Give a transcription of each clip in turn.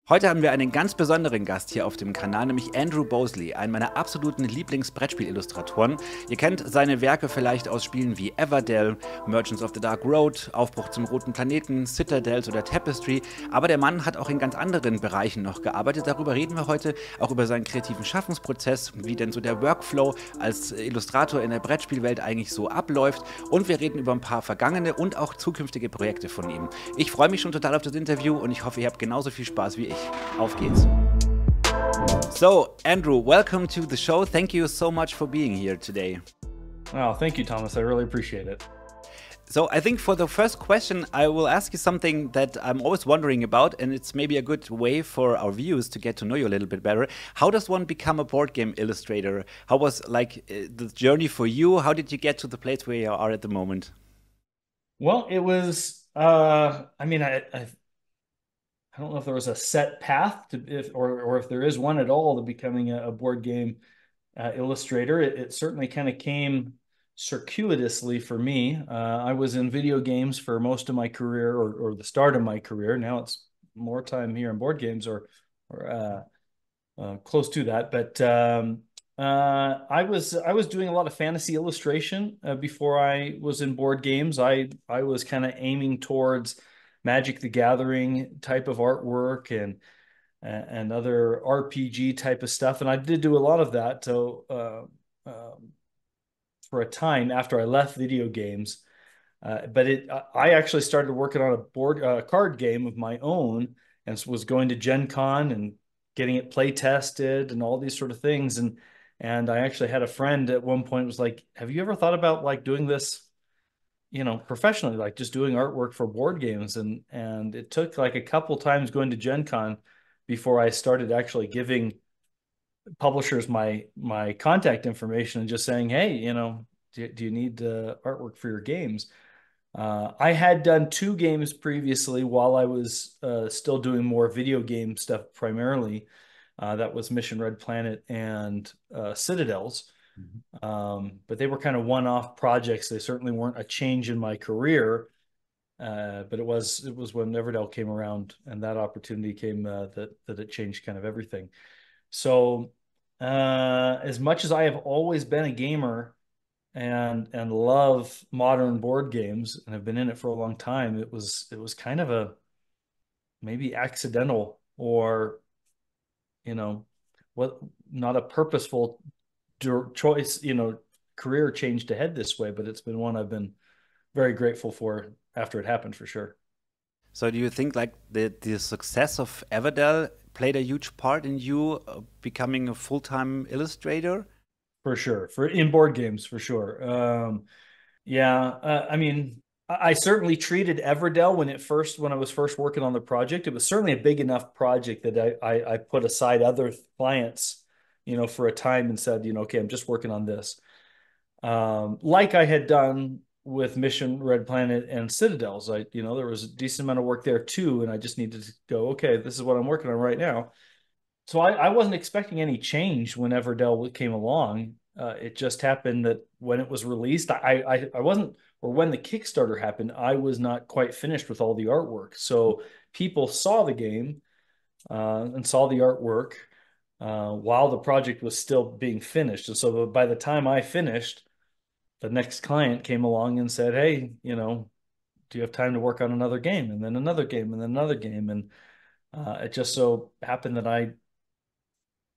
Heute haben wir einen ganz besonderen Gast hier auf dem Kanal, nämlich Andrew Bosley, einen meiner absoluten Lieblings-Brettspiel-Illustratoren. Ihr kennt seine Werke vielleicht aus Spielen wie Everdell, Merchants of the Dark Road, Aufbruch zum Roten Planeten, Citadels oder Tapestry. Aber der Mann hat auch in ganz anderen Bereichen noch gearbeitet. Darüber reden wir heute, auch über seinen kreativen Schaffensprozess, wie denn so der Workflow als Illustrator in der Brettspielwelt eigentlich so abläuft. Und wir reden über ein paar vergangene und auch zukünftige Projekte von ihm. Ich freue mich schon total auf das Interview und ich hoffe, ihr habt genauso viel Spaß wie ich. Auf geht's. So, Andrew, welcome to the show. Thank you so much for being here today. Oh, thank you, Thomas. I really appreciate it. So, I think for the first question, I will ask you something that I'm always wondering about, and it's maybe a good way for our viewers to get to know you a little bit better. How does one become a board game illustrator? How was the journey for you? How did you get to the place where you are at the moment? Well, it was, I don't know if there was a set path to or if there is one at all to becoming a board game illustrator. It certainly kind of came circuitously for me. I was in video games for most of my career, or the start of my career. Now it's more time here in board games, or close to that. But I was doing a lot of fantasy illustration before I was in board games. I was kind of aiming towards Magic the Gathering type of artwork and other RPG type of stuff, and I did do a lot of that. So for a time after I left video games, I actually started working on a board card game of my own, and was going to Gen Con and getting it play tested and all these sort of things. And I actually had a friend at one point was like, "Have you ever thought about like doing this, professionally, like just doing artwork for board games?" And it took like a couple times going to Gen Con before I started actually giving publishers my contact information and just saying, "Hey, do you need artwork for your games?" I had done two games previously while I was still doing more video game stuff primarily. That was Mission Red Planet and Citadels. But they were kind of one-off projects. They certainly weren't a change in my career. But it was when Everdell came around and that opportunity came, that it changed kind of everything. So as much as I have always been a gamer and love modern board games and have been in it for a long time, it was kind of a maybe accidental, or you know what not a purposeful choice, career change to head this way, but it's been one I've been very grateful for after it happened, for sure. So, do you think like the success of Everdell played a huge part in you becoming a full-time illustrator? For sure, for in board games, for sure. Yeah, I mean, I certainly treated Everdell when I was first working on the project. It was certainly a big enough project that I put aside other clients, for a time and said, okay, I'm just working on this. Like I had done with Mission Red Planet and Citadels. There was a decent amount of work there too, and I just needed to go, okay, this is what I'm working on right now. So I wasn't expecting any change when Everdell came along. It just happened that when it was released, I wasn't, or when the Kickstarter happened, I was not quite finished with all the artwork. So people saw the game and saw the artwork while the project was still being finished. And so by the time I finished, the next client came along and said, "Hey, do you have time to work on another game?" And then another game, and then another game. And it just so happened that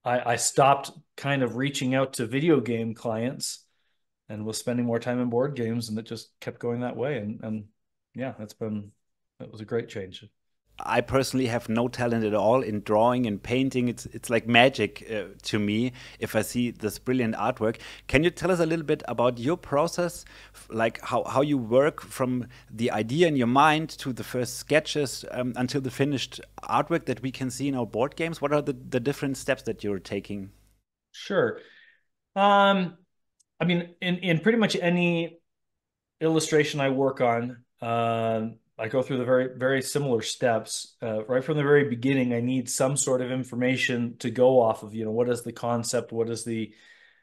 I stopped kind of reaching out to video game clients and was spending more time in board games, and it just kept going that way. And yeah, that was a great change. I personally have no talent at all in drawing and painting. It's like magic to me if I see this brilliant artwork. Can you tell us a little bit about your process, like how you work from the idea in your mind to the first sketches until the finished artwork that we can see in our board games? What are the different steps that you're taking? Sure. Um, I mean, in pretty much any illustration I work on, I go through the very, very similar steps. Right from the very beginning, I need some sort of information to go off of. What is the concept? What is the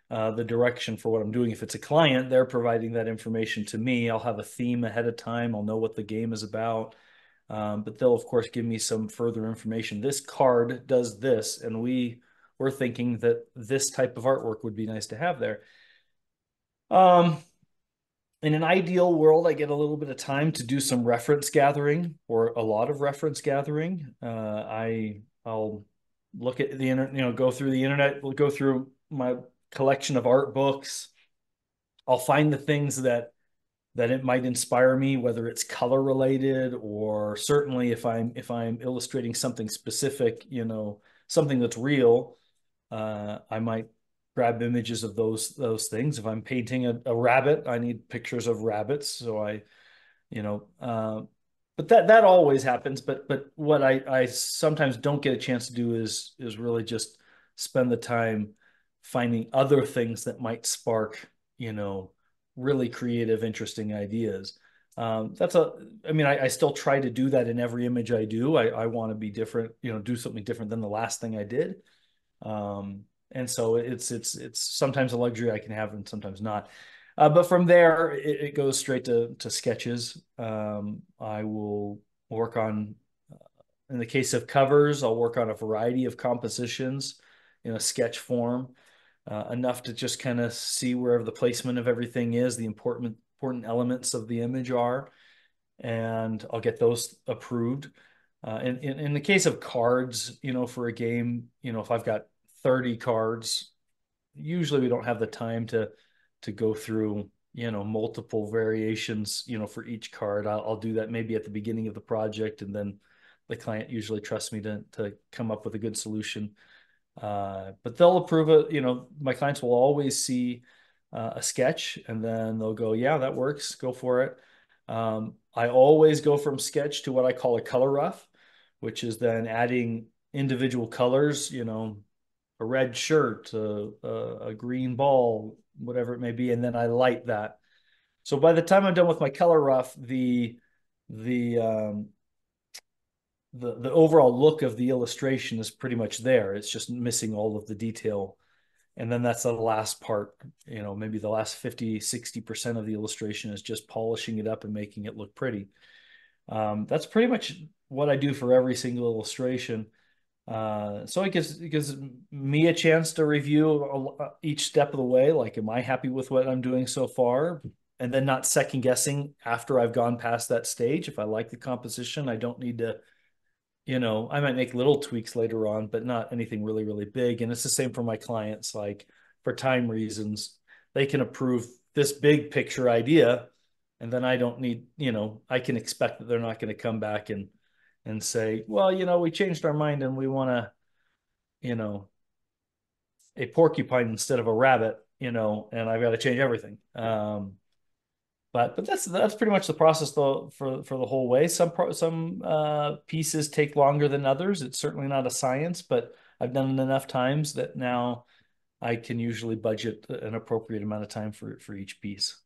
direction for what I'm doing? If it's a client, they're providing that information to me. I'll have a theme ahead of time. I'll know what the game is about. But they'll of course give me some further information. This card does this, and we're thinking that this type of artwork would be nice to have there. Um, in an ideal world, I get a little bit of time to do some reference gathering or a lot of reference gathering. I'll look at the internet, go through the internet, we'll go through my collection of art books. I'll find the things that it might inspire me, whether it's color related or certainly if I'm illustrating something specific, something that's real, I might grab images of those things. If I'm painting a rabbit, I need pictures of rabbits. So you know, uh, but that always happens. But what I sometimes don't get a chance to do is really just spend the time finding other things that might spark, really creative, interesting ideas. I mean, I still try to do that in every image I do. I want to be different, do something different than the last thing I did. And so it's sometimes a luxury I can have and sometimes not. But from there, it goes straight to sketches. I will work on, in the case of covers, I'll work on a variety of compositions in a sketch form, enough to just kind of see where the placement of everything is, the important elements of the image are, and I'll get those approved. In the case of cards, for a game, if I've got 30 cards, usually we don't have the time to go through, multiple variations, for each card. I'll do that maybe at the beginning of the project, and then the client usually trusts me to come up with a good solution. But they'll approve it. My clients will always see a sketch and then they'll go, yeah, that works. Go for it. I always go from sketch to what I call a color rough, which is then adding individual colors, a red shirt, a green ball, whatever it may be, and then I light that. So by the time I'm done with my color rough, the um, the overall look of the illustration is pretty much there. It's just missing all of the detail. And then that's the last part, maybe the last 50-60% of the illustration is just polishing it up and making it look pretty. That's pretty much what I do for every single illustration. So it gives me a chance to review each step of the way. Like, am I happy with what I'm doing so far? And then not second guessing after I've gone past that stage. If I like the composition, I don't need to, I might make little tweaks later on, but not anything really, really big. And it's the same for my clients. Like, for time reasons, they can approve this big picture idea, and then I don't need, I can expect that they're not going to come back and say, well, we changed our mind and we want you know, a porcupine instead of a rabbit, and I've got to change everything. But that's pretty much the process though for the whole way. Some pieces take longer than others. It's certainly not a science, but I've done it enough times that now I can usually budget an appropriate amount of time for each piece.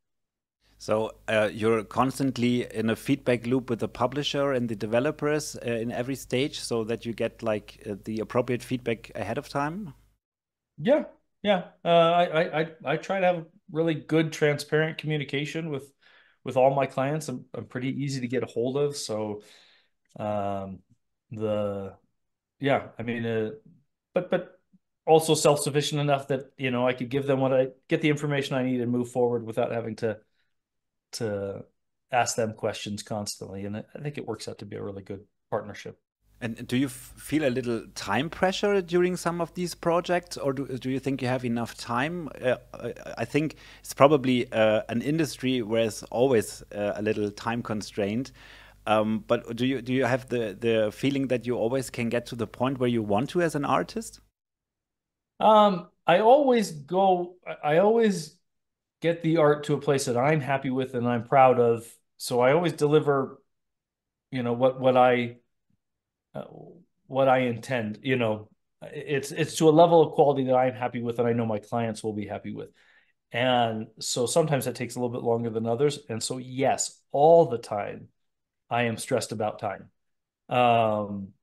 So you're constantly in a feedback loop with the publisher and the developers in every stage, so that you get like the appropriate feedback ahead of time. Yeah, yeah. I try to have really good, transparent communication with all my clients. I'm pretty easy to get a hold of. So, um, the yeah, I mean, but also self-sufficient enough that I could give them what I get the information I need and move forward without having to ask them questions constantly. And I think it works out to be a really good partnership. And do you feel a little time pressure during some of these projects, or do you think you have enough time? I think it's probably an industry where it's always a little time constrained. But do you have the feeling that you always can get to the point where you want to as an artist? I always get the art to a place that I'm happy with and I'm proud of. So I always deliver, you know, uh, what I intend. It's to a level of quality that I'm happy with and I know my clients will be happy with. And so sometimes that takes a little bit longer than others. And so yes, all the time I am stressed about time. Um,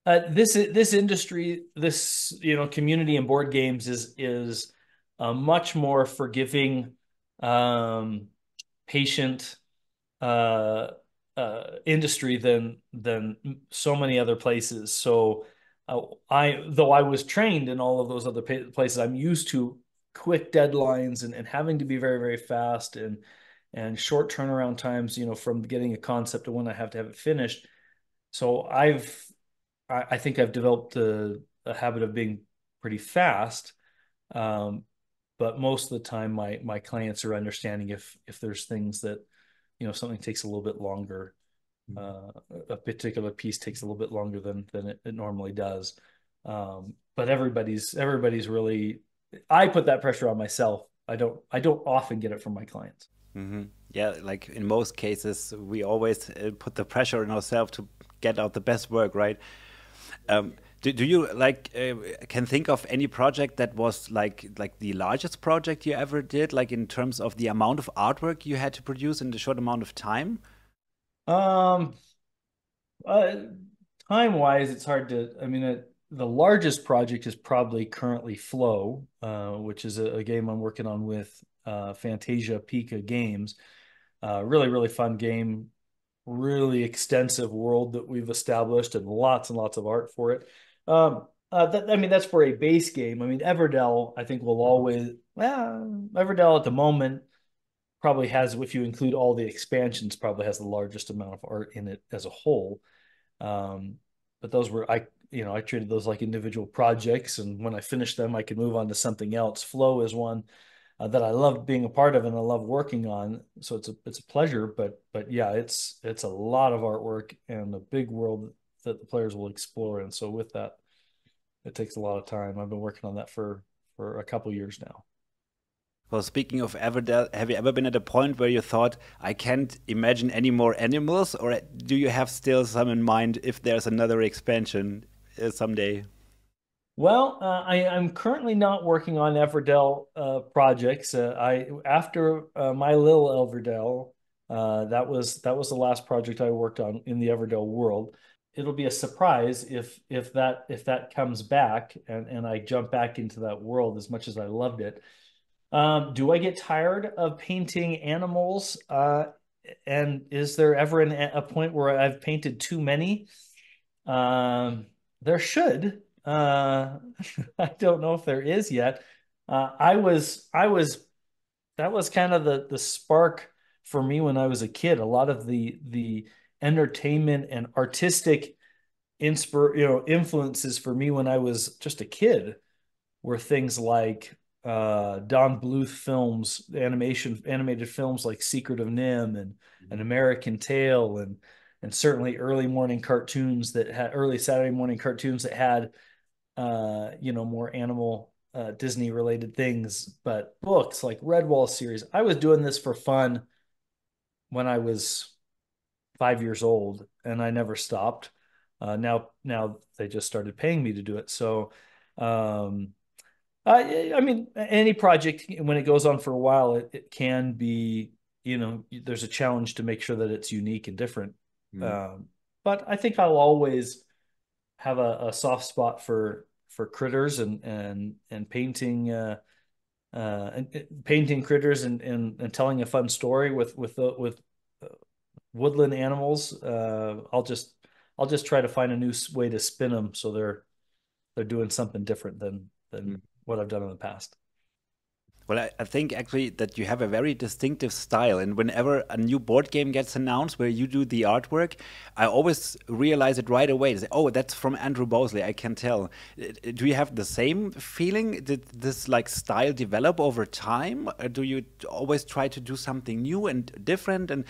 this industry, this community and board games is a much more forgiving, um, patient, uh, industry than so many other places. So I though I was trained in all of those other places, I'm used to quick deadlines and having to be very, very fast and short turnaround times, from getting a concept to when I have to have it finished. So I think I've developed a habit of being pretty fast. Um, but most of the time my clients are understanding if there's things that, something takes a little bit longer. Uh, a particular piece takes a little bit longer than it normally does. But everybody's really, I put that pressure on myself. I don't often get it from my clients. Hmm. Yeah, like in most cases, we always put the pressure on ourselves to get out the best work, right? Do you like can think of any project that was like the largest project you ever did, like in terms of the amount of artwork you had to produce in the short amount of time? Um, uh, Time wise, it's hard to. I mean, the largest project is probably currently Flow, which is a game I'm working on with Fantasia Pika Games. Really, really fun game. Really extensive world that we've established, and lots of art for it. I mean, that's for a base game. I mean, Everdell, I think will always. Well, Everdell at the moment probably has, if you include all the expansions, probably has the largest amount of art in it as a whole. Um, but those were I treated those like individual projects, and when I finished them, I could move on to something else. Flow is one that I love being a part of and I love working on. So it's a pleasure, but yeah, it's a lot of artwork and a big world that the players will explore. And so with that, it takes a lot of time. I've been working on that for a couple years now. Well, speaking of Everdell, have you ever been at a point where you thought, I can't imagine any more animals, or do you have still some in mind if there's another expansion someday? Well, I'm currently not working on Everdell projects. I after my little Everdell, that was the last project I worked on in the Everdell world. It'll be a surprise if that comes back and I jump back into that world as much as I loved it. Do I get tired of painting animals? And is there ever a point where I've painted too many? There should. I don't know if there is yet. That was kind of the spark for me when I was a kid. A lot of the entertainment and artistic influences for me when I was just a kid were things like Don Bluth films, animated films like Secret of Nim and An American Tail, and certainly early Saturday morning cartoons that had more animal Disney related things, but books like Redwall series. I was doing this for fun when I was 5 years old, and I never stopped. Now they just started paying me to do it. So, I mean, any project when it goes on for a while, it can be, there's a challenge to make sure that it's unique and different. Mm. Um, but I think I'll always have a soft spot for critters and painting critters and telling a fun story with woodland animals. I'll just try to find a new way to spin them so they're doing something different than what I've done in the past. Well, I think actually that you have a very distinctive style, and whenever a new board game gets announced where you do the artwork, I always realize it right away. Say, oh, that's from Andrew Bosley. I can tell. Do you have the same feeling? Did this like style develop over time? Or do you always try to do something new and different? And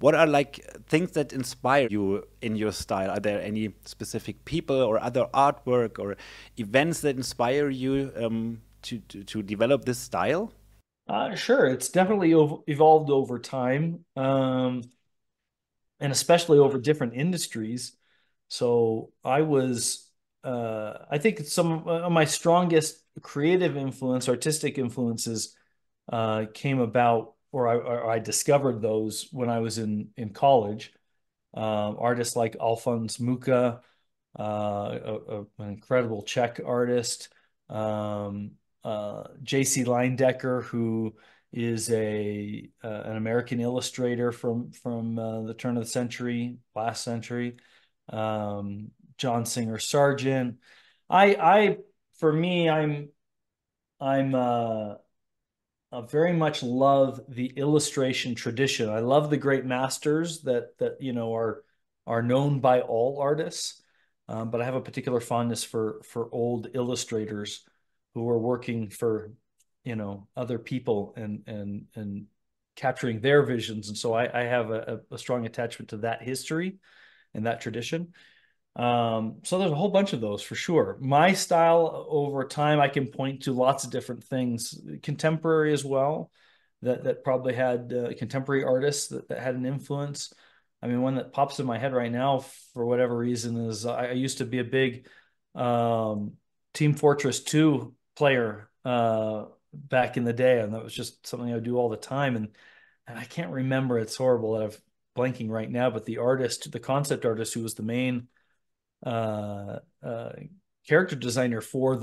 what are like things that inspire you in your style? Are there any specific people or other artwork or events that inspire you? To develop this style? Sure, it's definitely evolved over time, and especially over different industries. So I think some of my strongest creative artistic influences, came about, or I discovered those when I was in college. Artists like Alphonse Mucha, an incredible Czech artist, JC Leindecker, who is a an American illustrator from the turn of the century, last century. John Singer Sargent. I for me, I'm very much love the illustration tradition. I love the great masters that you know are known by all artists, but I have a particular fondness for old illustrators who are working for other people and capturing their visions. And so I have a strong attachment to that history and that tradition. So there's a whole bunch of those for sure. My style over time, I can point to lots of different things, contemporary as well, that probably had contemporary artists that had an influence. I mean, one that pops in my head right now for whatever reason is I used to be a big Team Fortress 2 player back in the day, and that was just something I would do all the time. And I can't remember, it's horrible that I'm blanking right now, but the artist, the concept artist who was the main uh, uh, character designer for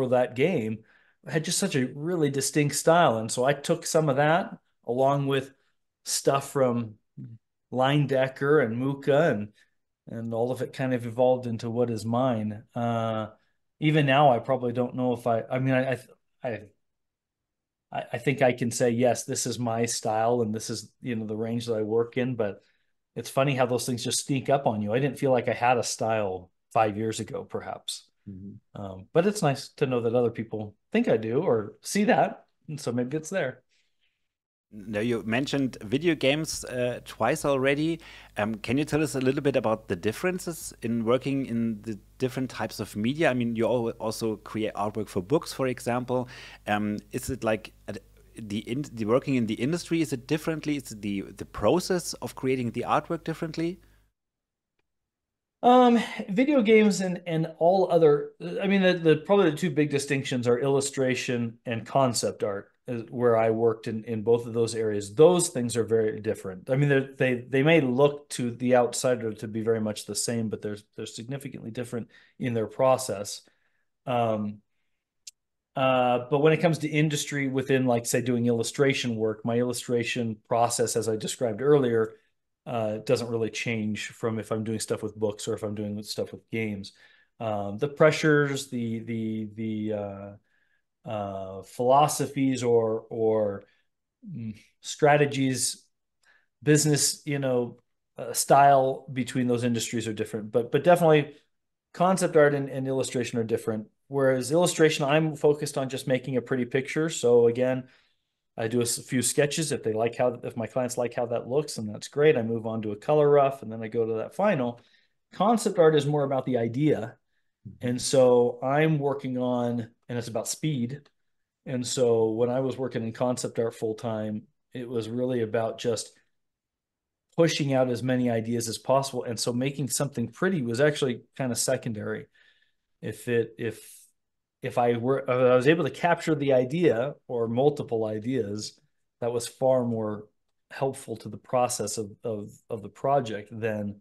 that game had just such a really distinct style, and so I took some of that along with stuff from Leyendecker and Mucha, and all of it kind of evolved into what is mine. Even now, I probably don't know if I mean, I I think I can say yes, this is my style, and this is the range that I work in. But it's funny how those things just sneak up on you. I didn't feel like I had a style 5 years ago, perhaps. Mhm. But it's nice to know that other people think I do or see that, and so maybe it's there. Now, you mentioned video games twice already. Can you tell us a little bit about the differences in working in the different types of media? I mean, you also create artwork for books, for example. Is it like the working in the industry? Is it differently? Is it the process of creating the artwork differently? Um, Video games and all other, I mean, the probably the two big distinctions are illustration and concept art, where I worked in both of those areas. Those things are very different. I mean, they may look to the outsider to be very much the same, but they're significantly different in their process. Um, but when it comes to industry within, like, say, doing illustration work, my illustration process, as I described earlier, doesn't really change from if I'm doing stuff with books or if I'm doing stuff with games. The pressures, the philosophies or strategies, business, style between those industries are different. But definitely concept art and illustration are different. Whereas illustration, I'm focused on just making a pretty picture. So again, I do a few sketches if my clients like how that looks, and that's great. I move on to a color rough, and then I go to that final. Concept art is more about the idea, and so I'm working on, and it's about speed. And so when I was working in concept art full time, it was really about just pushing out as many ideas as possible. And so making something pretty was actually kind of secondary. If it if I was able to capture the idea or multiple ideas, that was far more helpful to the process of the project than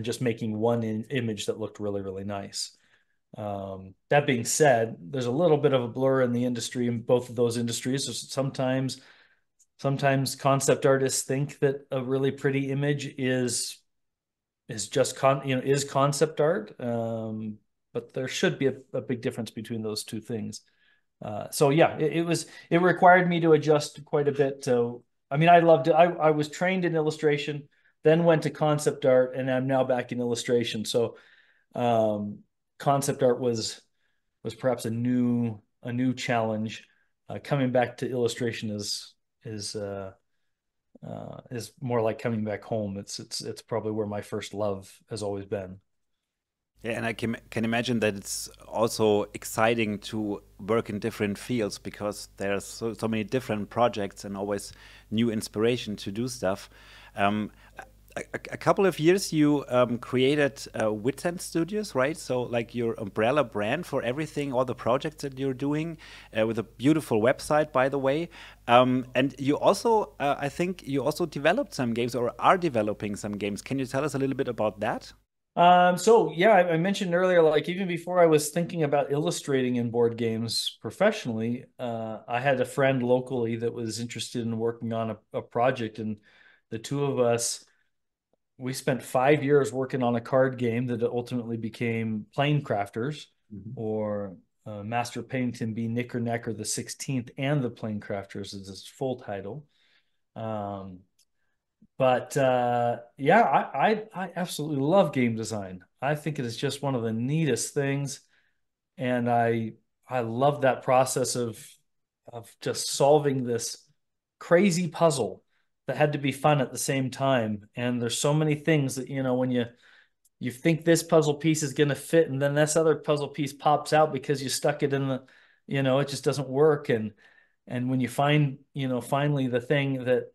just making one image that looked really, really nice. That being said, there's a little bit of a blur in the industry in both of those industries. So sometimes concept artists think that a really pretty image is just is concept art. But there should be a big difference between those two things. So yeah, it required me to adjust quite a bit. To, I mean, I loved it. I was trained in illustration, then went to concept art, and I'm now back in illustration. So concept art was perhaps a new challenge. Coming back to illustration is more like coming back home. It's probably where my first love has always been. Yeah, and I can imagine that it's also exciting to work in different fields because there's so many different projects and always new inspiration to do stuff. Um, a couple of years you created Witsen Studios, right? So like your umbrella brand for everything, all the projects that you're doing, with a beautiful website, by the way. And you also, I think you also developed some games or are developing some games. Can you tell us a little bit about that? So yeah, I mentioned earlier, like even before I was thinking about illustrating in board games professionally, I had a friend locally that was interested in working on a project, and the two of us, we spent 5 years working on a card game that ultimately became Plane Crafters, Mhm. or Master of Paddington B Knickerknacker the 16th and the Plane Crafters is its full title. Um, but yeah, I absolutely love game design. I think it is just one of the neatest things, and I love that process of just solving this crazy puzzle that had to be fun at the same time. And there's so many things that, when you think this puzzle piece is going to fit, and then this other puzzle piece pops out because you stuck it in it just doesn't work. And when you find, finally the thing that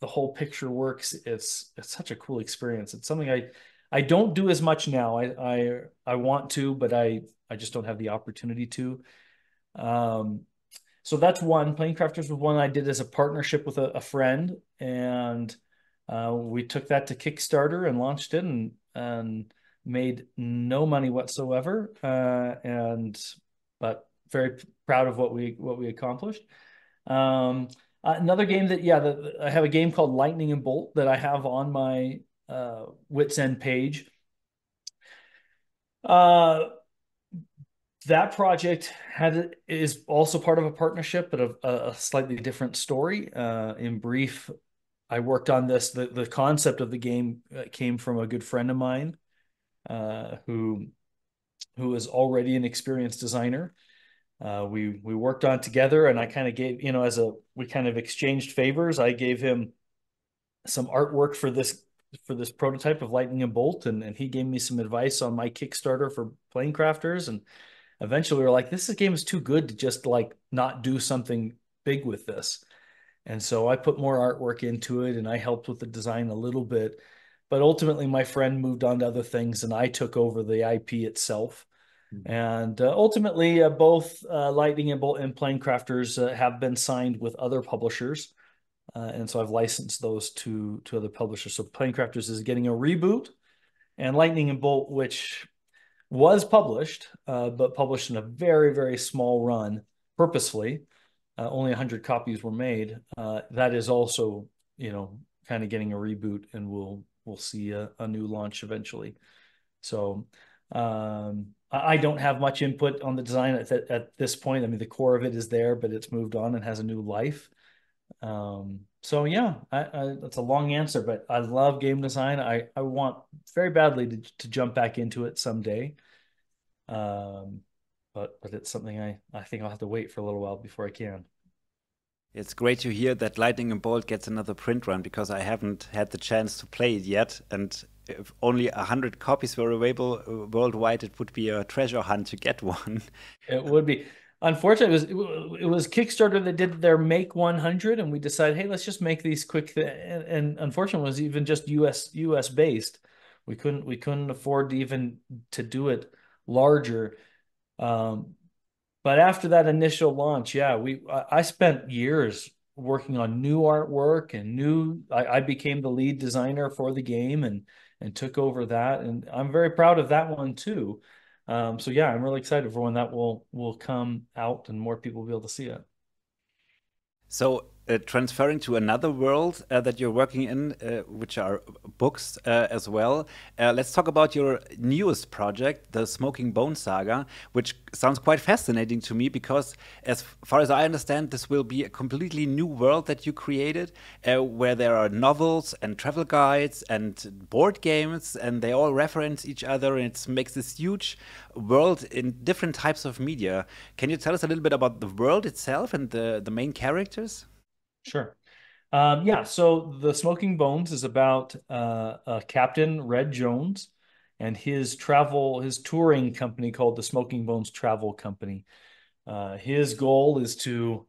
the whole picture works, it's such a cool experience. It's something I don't do as much now. I want to, but I just don't have the opportunity to. Um, so that's one. Plane Crafters was one I did as a partnership with a friend, and we took that to Kickstarter and launched it, and made no money whatsoever. And but very proud of what we accomplished. Um, Another game that, yeah, I have a game called Lightning and Bolt that I have on my Wits End page. Uh, that project is also part of a partnership, but a slightly different story. In brief, I worked on this. The concept of the game came from a good friend of mine, who is already an experienced designer. We worked on it together, and I kind of gave, as we kind of exchanged favors. I gave him some artwork for this prototype of Lightning and Bolt, and he gave me some advice on my Kickstarter for Plane Crafters. And eventually we were like, this game is too good to just like not do something big with this. And so I put more artwork into it, and I helped with the design a little bit. But ultimately, my friend moved on to other things, and I took over the IP itself. Mhm. And ultimately, both Lightning and Bolt and Plane Crafters have been signed with other publishers. And so I've licensed those to other publishers. So Plane Crafters is getting a reboot, and Lightning and Bolt, which was published, but published in a very, very small run purposefully. Only 100 copies were made. That is also, kind of getting a reboot, and we'll see a new launch eventually. So I don't have much input on the design at this point. I mean, the core of it is there, but it's moved on and has a new life. So yeah, that's a long answer, but I love game design. I want very badly to jump back into it someday. Um, but it's something I think I'll have to wait for a little while before I can. It's great to hear that Lightning and Bolt gets another print run because I haven't had the chance to play it yet. And if only 100 copies were available worldwide, it would be a treasure hunt to get one. It would be. Unfortunately, it was Kickstarter that did their Make 100, and we decided, hey, let's just make these quick. And unfortunately, it was even just US based. We couldn't afford to even to do it larger. Um, But after that initial launch, yeah, I spent years working on new artwork and I became the lead designer for the game, and took over that, and I'm very proud of that one too. So yeah, I'm really excited for when that will come out and more people will be able to see it. So, transferring to another world that you're working in, which are books as well. Let's talk about your newest project, the Smoking Bone Saga, which sounds quite fascinating to me because, as far as I understand, this will be a completely new world that you created, where there are novels and travel guides and board games, and they all reference each other, and it makes this huge world in different types of media. Can you tell us a little bit about the world itself and the main characters? Sure. Yeah, so the Smoking Bones is about Captain Red Jones and his touring company called the Smoking Bones Travel Company. His goal is to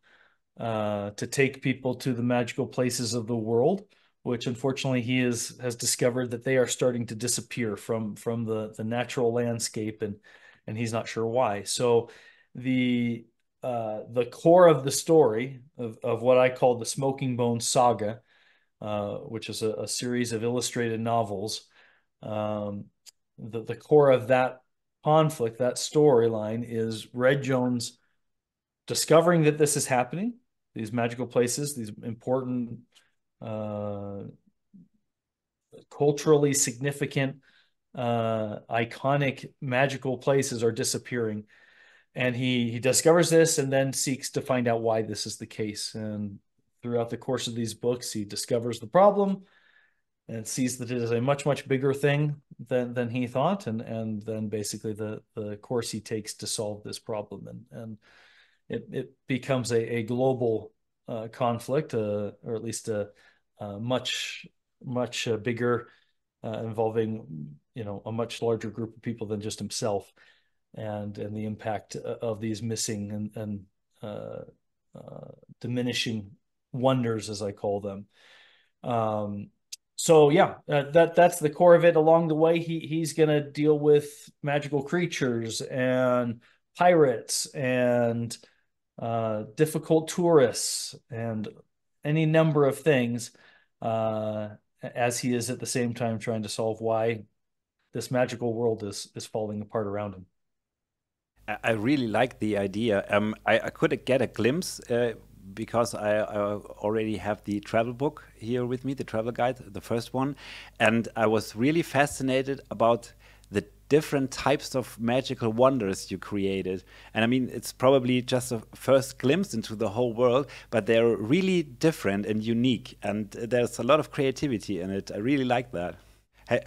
take people to the magical places of the world, which unfortunately has discovered that they are starting to disappear from the natural landscape, and he's not sure why. So the the core of the story of what I call the Smoking Bones Saga, which is a series of illustrated novels, um, the core of that conflict, that storyline, is Red Jones discovering that this is happening, these magical places, these important, uh, culturally significant, iconic magical places are disappearing. And he discovers this and then seeks to find out why this is the case. And throughout the course of these books, he discovers the problem and sees that it is a much bigger thing than he thought, and then basically the course he takes to solve this problem, and it becomes a global conflict, or at least a much bigger, involving a much larger group of people than just himself, and the impact of these missing and diminishing wonders, as I call them. So yeah, that's the core of it. Along the way, he's gonna deal with magical creatures and pirates and difficult tourists and any number of things, as he is at the same time trying to solve why this magical world is falling apart around him. I really like the idea. I could get a glimpse because I already have the travel book here with me, the travel guide, the first one, and I was really fascinated about the different types of magical wonders you created. And I mean, it's probably just a first glimpse into the whole world, but they're really different and unique, and there's a lot of creativity in it. I really like that.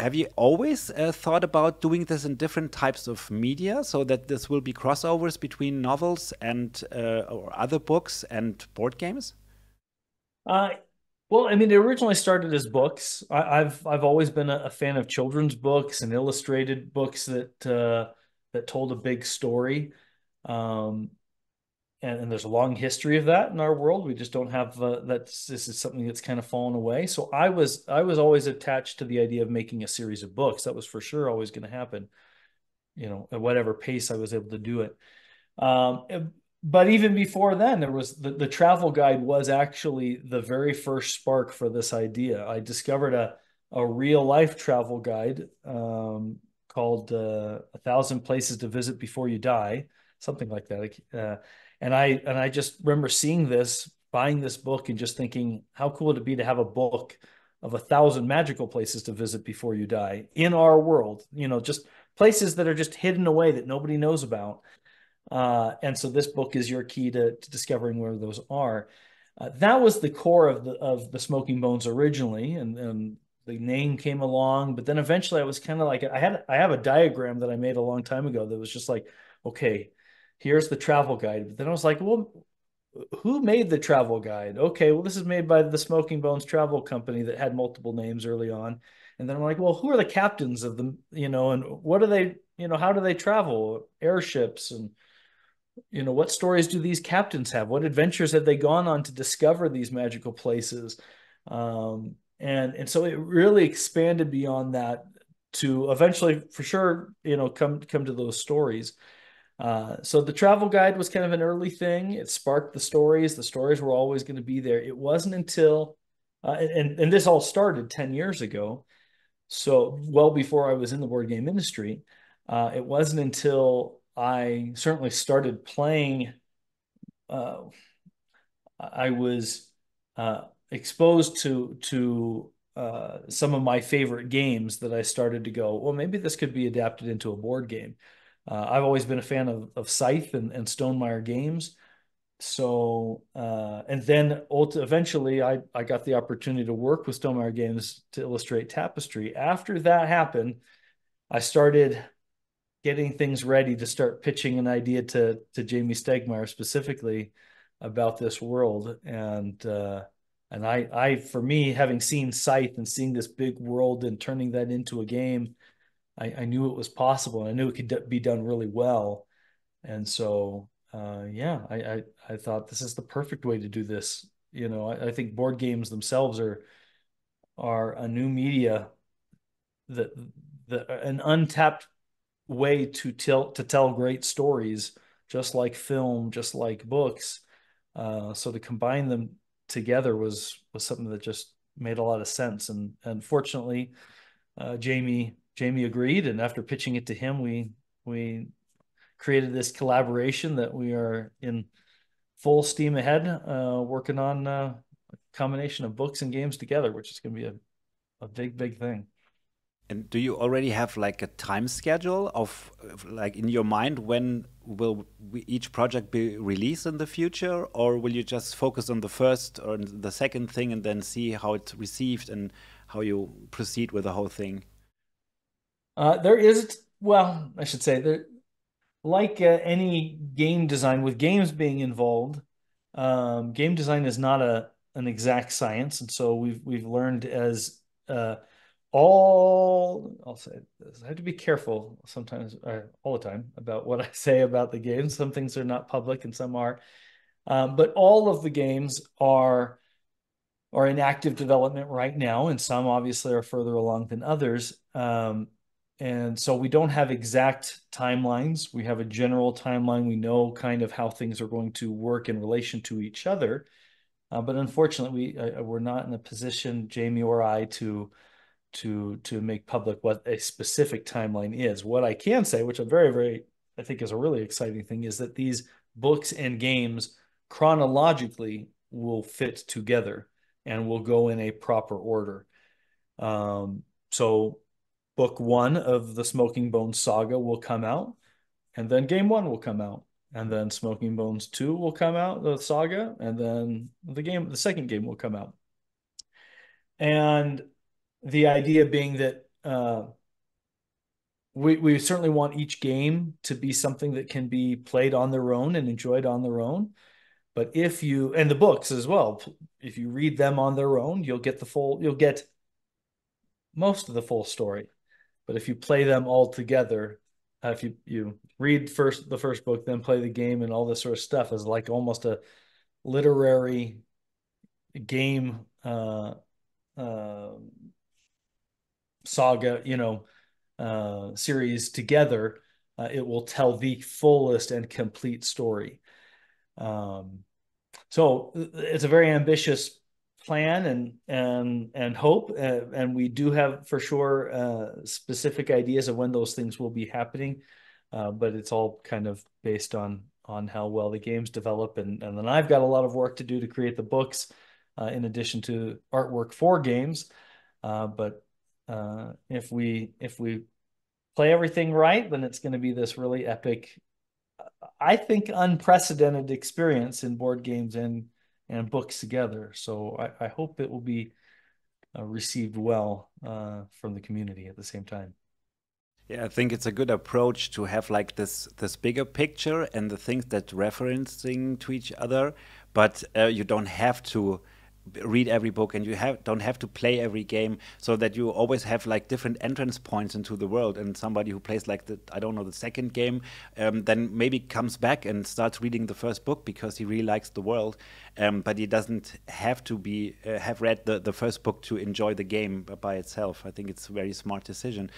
Have you always thought about doing this in different types of media so that this will be crossovers between novels and or other books and board games? Uh, well, I mean, it originally started as books. I've always been a fan of children's books and illustrated books that told a big story. Um, and there's a long history of that in our world. We just don't have this is something that's kind of fallen away. So I was always attached to the idea of making a series of books. That was for sure always going to happen, at whatever pace I was able to do it. But even before then, there was the travel guide was actually the very first spark for this idea. I discovered a real life travel guide, called "A Thousand Places to Visit Before You Die," something like that. And I just remember seeing this, buying this book, and just thinking, how cool would it be to have a book of 1,000 magical places to visit before you die in our world? Just places that are just hidden away that nobody knows about. And so this book is your key to discovering where those are. That was the core of the Smoking Bones originally, and the name came along. But then eventually, I was kind of like, I have a diagram that I made a long time ago that was just like, okay, here's the travel guide. But then I was like, well, who made the travel guide? Okay, well, this is made by the Smoking Bones Travel Company that had multiple names early on. And then I'm like, well, who are the captains of them? And what are they? How do they travel? Airships, and what stories do these captains have? What adventures have they gone on to discover these magical places? And so it really expanded beyond that to eventually, for sure, come to those stories. So the travel guide was kind of an early thing. It sparked the stories. The stories were always going to be there. It wasn't until, and this all started 10 years ago. So well before I was in the board game industry. It wasn't until I certainly started playing, uh, I was exposed to some of my favorite games, that I started to go, well, maybe this could be adapted into a board game. I've always been a fan of Scythe and Stonemaier games. So, and then eventually I got the opportunity to work with Stonemaier Games to illustrate Tapestry. After that happened, I started getting things ready to start pitching an idea to Jamey Stegmaier specifically about this world. And I for me, having seen Scythe and seeing this big world and turning that into a game, I knew it was possible, and I knew it could be done really well. And so, yeah, I thought this is the perfect way to do this. I think board games themselves are a new media, that an untapped way to tell great stories, just like film, just like books. So to combine them together was something that just made a lot of sense. And fortunately, Jamey Jamie agreed, and after pitching it to him, we created this collaboration that we are in full steam ahead, working on a combination of books and games together, which is going to be a big thing. And do you already have like a time schedule of like in your mind when will each project be released in the future, or will you just focus on the first or the second thing and then see how it's received and how you proceed with the whole thing? There is, well, I should say there, like any game design, with games being involved, game design is not an exact science, and so we've learned as all I'll say this. I have to be careful sometimes, all the time, about what I say about the games. Some things are not public, and some are. But all of the games are in active development right now, and some obviously are further along than others. And so we don't have exact timelines. We have a general timeline. We know kind of how things are going to work in relation to each other. But unfortunately, we're not in a position, Jamie or I, to make public what a specific timeline is. What I can say, which I'm very, I think is a really exciting thing, is that these books and games chronologically will fit together and will go in a proper order. So book one of the Smoking Bones saga will come out, and then game one will come out, and then Smoking Bones 2 will come out, the saga, and then the second game will come out. And the idea being that we certainly want each game to be something that can be played on their own and enjoyed on their own. But if you, and the books as well, if you read them on their own, you'll get most of the full story. But if you play them all together, if you read the first book, then play the game and all this sort of stuff, is like almost a literary game uh, saga, series together. It will tell the fullest and complete story. Um, so it's a very ambitious plan and hope, and we do have for sure specific ideas of when those things will be happening, but it's all kind of based on how well the games develop, and then I've got a lot of work to do to create the books, in addition to artwork for games. But if we play everything right, then it's going to be this really epic, I think, unprecedented experience in board games and books together. So I hope it will be received well from the community at the same time. Yeah, I think it's a good approach to have like this bigger picture and the things that referencing to each other, but you don't have to read every book and you don't have to play every game, so that you always have like different entrance points into the world, and somebody who plays like the, I don't know, the second game, then maybe comes back and starts reading the first book because he really likes the world, but he doesn't have to be have read the first book to enjoy the game by itself. I think it's a very smart decision.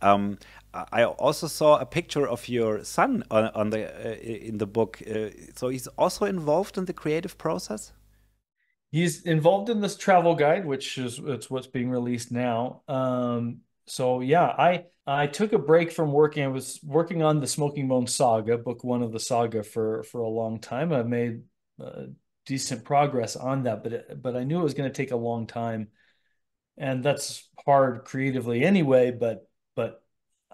I also saw a picture of your son on the in the book, so he's also involved in the creative process. He's involved in this travel guide, which is it's what's being released now. So yeah, I took a break from working. I was working on the Smoking Bones saga, book one of the saga, for a long time. I made decent progress on that, but I knew it was going to take a long time, and that's hard creatively anyway. But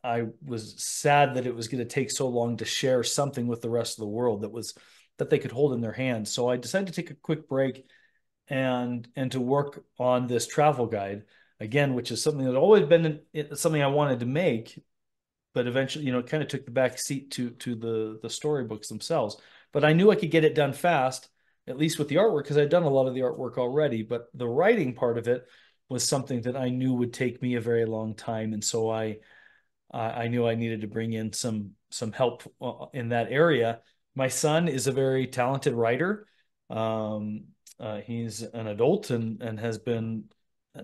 I was sad that it was going to take so long to share something with the rest of the world that they could hold in their hands. So I decided to take a quick break and to work on this travel guide again, which is something that always been something I wanted to make, but eventually, it kind of took the back seat to the storybooks themselves. But I knew I could get it done fast, at least with the artwork, because I'd done a lot of the artwork already. But the writing part of it was something that I knew would take me a very long time, and so I knew I needed to bring in some help in that area. My son is a very talented writer. He's an adult and has been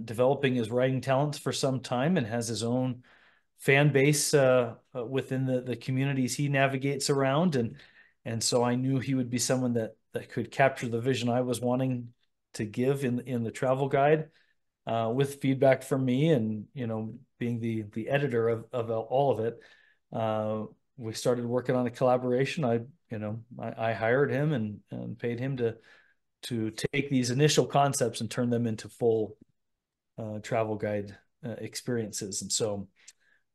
developing his writing talents for some time and has his own fan base within the communities he navigates around, and so I knew he would be someone that could capture the vision I was wanting to give in the travel guide. with feedback from me, and being the editor of all of it, we started working on a collaboration. I hired him and paid him to take these initial concepts and turn them into full travel guide experiences. And so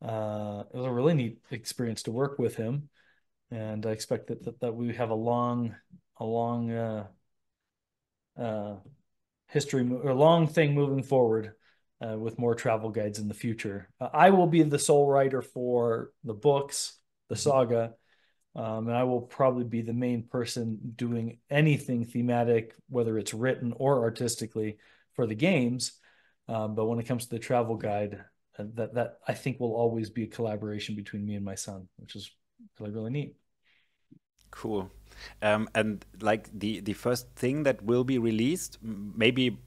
it was a really neat experience to work with him, and I expect that we have a long uh, history or long thing moving forward with more travel guides in the future. I will be the sole writer for the books, the saga, and I will probably be the main person doing anything thematic, whether it's written or artistically, for the games. But when it comes to the travel guide, that I think will always be a collaboration between me and my son, which is really, really neat. Cool. And like the first thing that will be released, maybe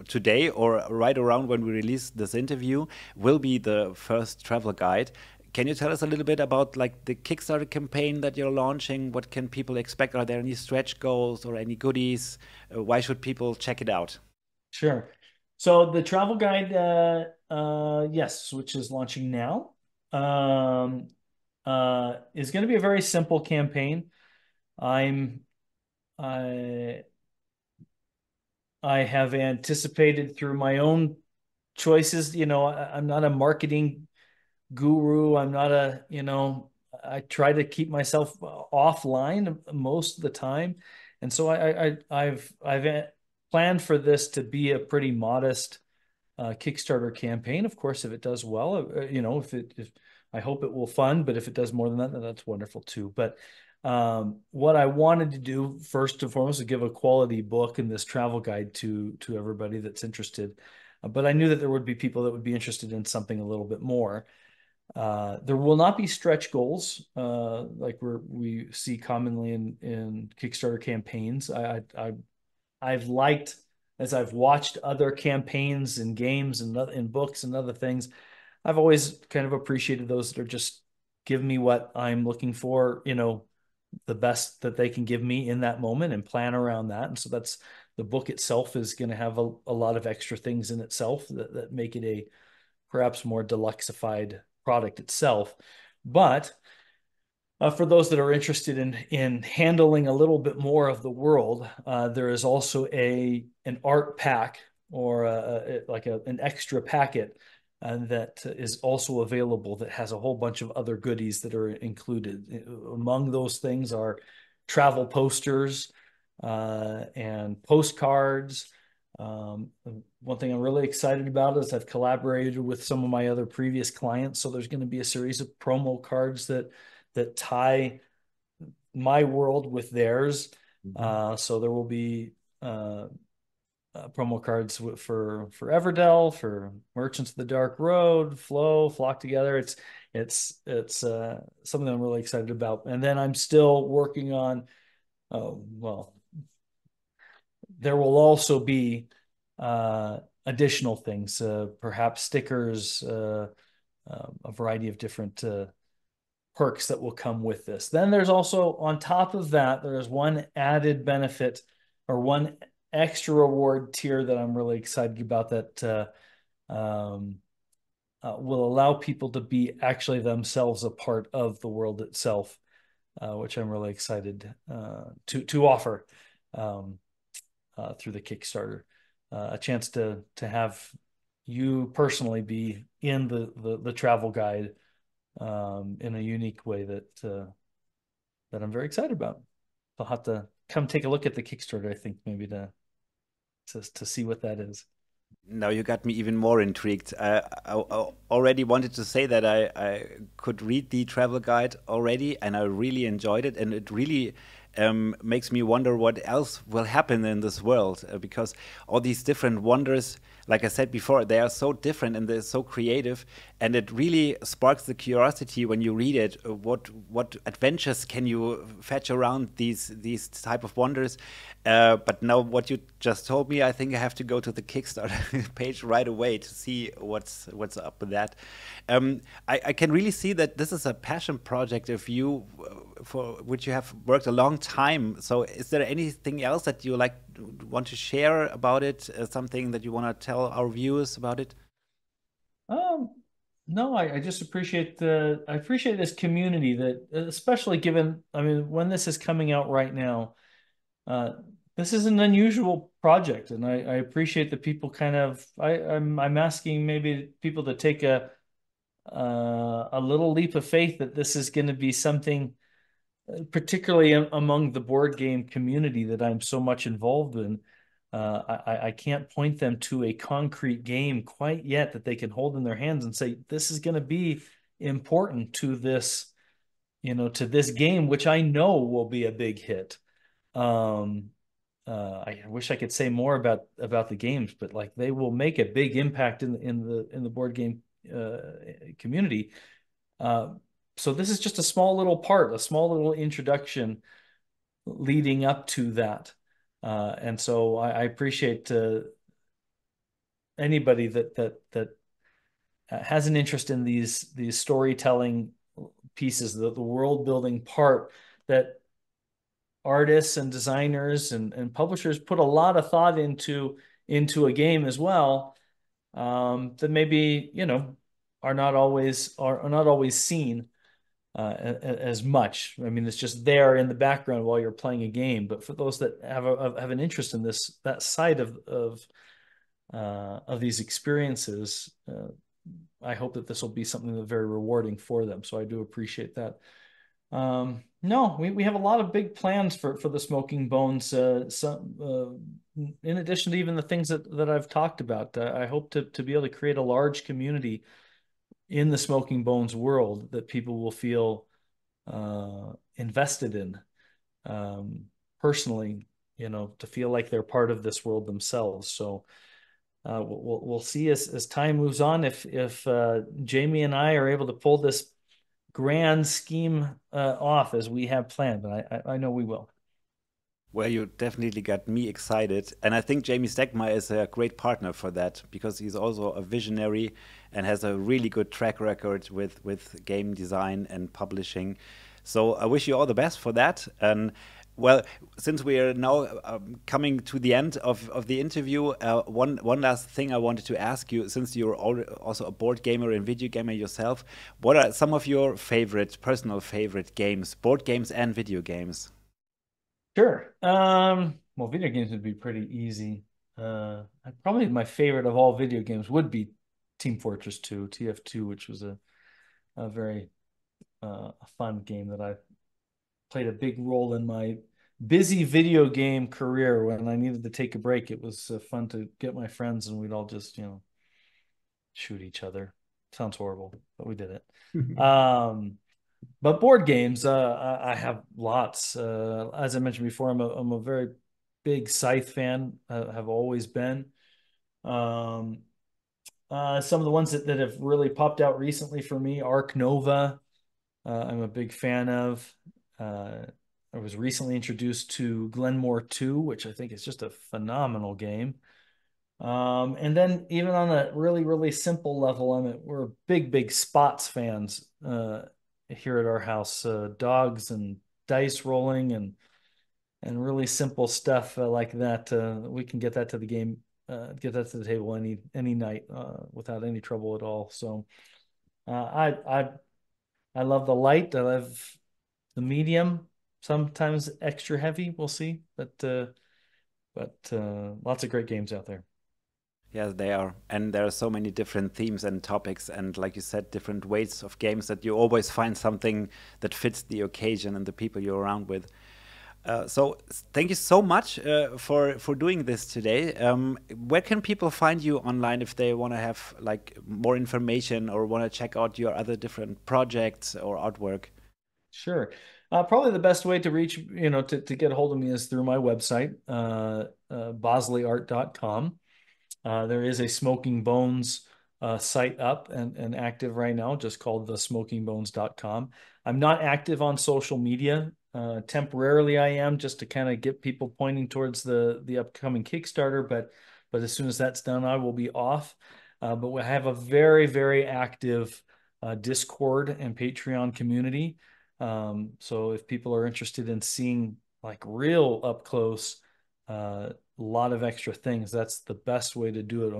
today or right around when we release this interview, will be the first travel guide. Can you tell us a little bit about like the Kickstarter campaign that you're launching? What can people expect? Are there any stretch goals or any goodies? Why should people check it out? Sure. So the travel guide, yes, which is launching now, um, is going to be a very simple campaign. I'm I I have anticipated through my own choices. I'm not a marketing guru. I'm not I try to keep myself offline most of the time. And so I've planned for this to be a pretty modest Kickstarter campaign. Of course, if it does well, if I hope it will fund, but if it does more than that, then that's wonderful too. But what I wanted to do first and foremost is give a quality book and this travel guide to everybody that's interested. But I knew that there would be people that would be interested in something a little bit more. There will not be stretch goals like we see commonly in Kickstarter campaigns. I've liked, as I've watched other campaigns and games and in books and other things, I've always kind of appreciated those that are just give me what I'm looking for, the best that they can give me in that moment and plan around that. And so that's the book itself is going to have a lot of extra things in itself that make it a perhaps more deluxeified product itself. But for those that are interested in handling a little bit more of the world, there is also an art pack or an extra packet that is also available that has a whole bunch of other goodies that are included. Among those things are travel posters and postcards. One thing I'm really excited about is I've collaborated with some of my other previous clients, so there's going to be a series of promo cards that tie my world with theirs. So there will be promo cards for Everdell, for Merchants of the Dark Road, Flock Together. It's something I'm really excited about. And then I'm still working on. Oh well, there will also be additional things, perhaps stickers, a variety of different perks that will come with this. Then there's also, on top of that, there is one added benefit or one extra reward tier that I'm really excited about that will allow people to be actually themselves a part of the world itself, which I'm really excited to offer through the Kickstarter. A chance to have you personally be in the travel guide in a unique way that I'm very excited about. I'll have to come take a look at the Kickstarter, I think, maybe to see what that is. Now you got me even more intrigued. I already wanted to say that I could read the travel guide already, and I really enjoyed it, and it really makes me wonder what else will happen in this world because all these different wonders, like I said before, they are so different and they're so creative, and it really sparks the curiosity when you read it. What adventures can you fetch around these type of wonders? But now what you just told me, I think I have to go to the Kickstarter page right away to see what's up with that. I can really see that this is a passion project of you for which you have worked a long time. So, is there anything else that you like want to share about it? Something that you want to tell our viewers about it? Um, no, I just appreciate I appreciate this community that, especially given, I mean, when this is coming out right now, uh, this is an unusual project, and I appreciate that people kind of, I'm asking maybe people to take a little leap of faith that this is going to be something, particularly among the board game community that I'm so much involved in. I can't point them to a concrete game quite yet that they can hold in their hands and say, this is going to be important to this, to this game, which I know will be a big hit. Um, I wish I could say more about the games, but like they will make a big impact in the board game community. Uh, so this is just a small little part, a small little introduction leading up to that. And so I appreciate anybody that has an interest in these storytelling pieces, the world building part that artists and designers and publishers put a lot of thought into a game as well, that maybe are not always seen as much. I mean, it's just there in the background while you're playing a game. But for those that have an interest in that side of these experiences, I hope that this will be something that's very rewarding for them. So I do appreciate that. No, we have a lot of big plans for the Smoking Bones. In addition to even the things that I've talked about, I hope to be able to create a large community in the Smoking Bones world that people will feel invested in, personally, to feel like they're part of this world themselves. So we'll see as time moves on if Jamie and I are able to pull this grand scheme off as we have planned, but I know we will. Well, you definitely got me excited. And I think Jamie Stegmaier is a great partner for that because he's also a visionary and has a really good track record with game design and publishing. So I wish you all the best for that. And well, since we are now coming to the end of the interview, one last thing I wanted to ask you, since you're also a board gamer and video gamer yourself, what are some of your personal favorite games, board games and video games? Sure. Well, video games would be pretty easy. Probably my favorite of all video games would be Team Fortress 2, TF2, which was a very fun game that I played a big role in my busy video game career. When I needed to take a break, it was fun to get my friends and we'd all just, shoot each other. Sounds horrible, but we did it. But board games, I have lots. As I mentioned before, I'm a very big Scythe fan. Have always been. Um, some of the ones that have really popped out recently for me, Ark Nova. I'm a big fan of. I was recently introduced to Glenmore 2, which I think is just a phenomenal game. And then even on a really, really simple level, we're big Spots fans here at our house. Dogs and dice rolling and really simple stuff like that. We can get that to the game, get that to the table any night without any trouble at all. So I love the light. I love the medium. Sometimes extra heavy. We'll see, but lots of great games out there. Yeah, they are. And there are so many different themes and topics, and like you said, different ways of games that you always find something that fits the occasion and the people you're around with. So thank you so much for doing this today. Where can people find you online if they want to have like more information or want to check out your other different projects or artwork? Sure. Probably the best way to reach, to get a hold of me is through my website, bosleyart.com. There is a Smoking Bones site up and active right now, just called thesmokingbones.com. I'm not active on social media. Temporarily, I am just to kind of get people pointing towards the upcoming Kickstarter, but as soon as that's done, I will be off. But we have a very, very active Discord and Patreon community. So if people are interested in seeing like real up close, a lot of extra things, that's the best way to do it.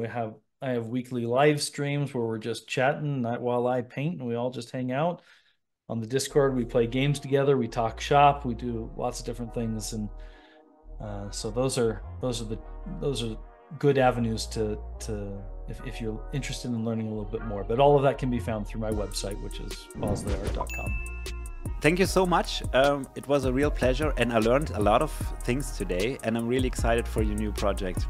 I have weekly live streams where we're just chatting while I paint, and we all just hang out. On the Discord, we play games together, we talk shop, we do lots of different things, and so those are good avenues to if you're interested in learning a little bit more. But all of that can be found through my website, which is bossleyart.com. Thank you so much. It was a real pleasure, and I learned a lot of things today, and I'm really excited for your new project.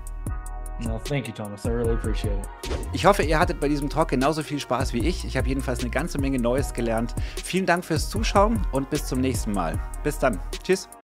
No, thank you, Thomas. I really appreciate it. Ich hoffe, ihr hattet bei diesem Talk genauso viel Spaß wie ich. Ich habe jedenfalls eine ganze Menge Neues gelernt. Vielen Dank fürs Zuschauen und bis zum nächsten Mal. Bis dann. Tschüss.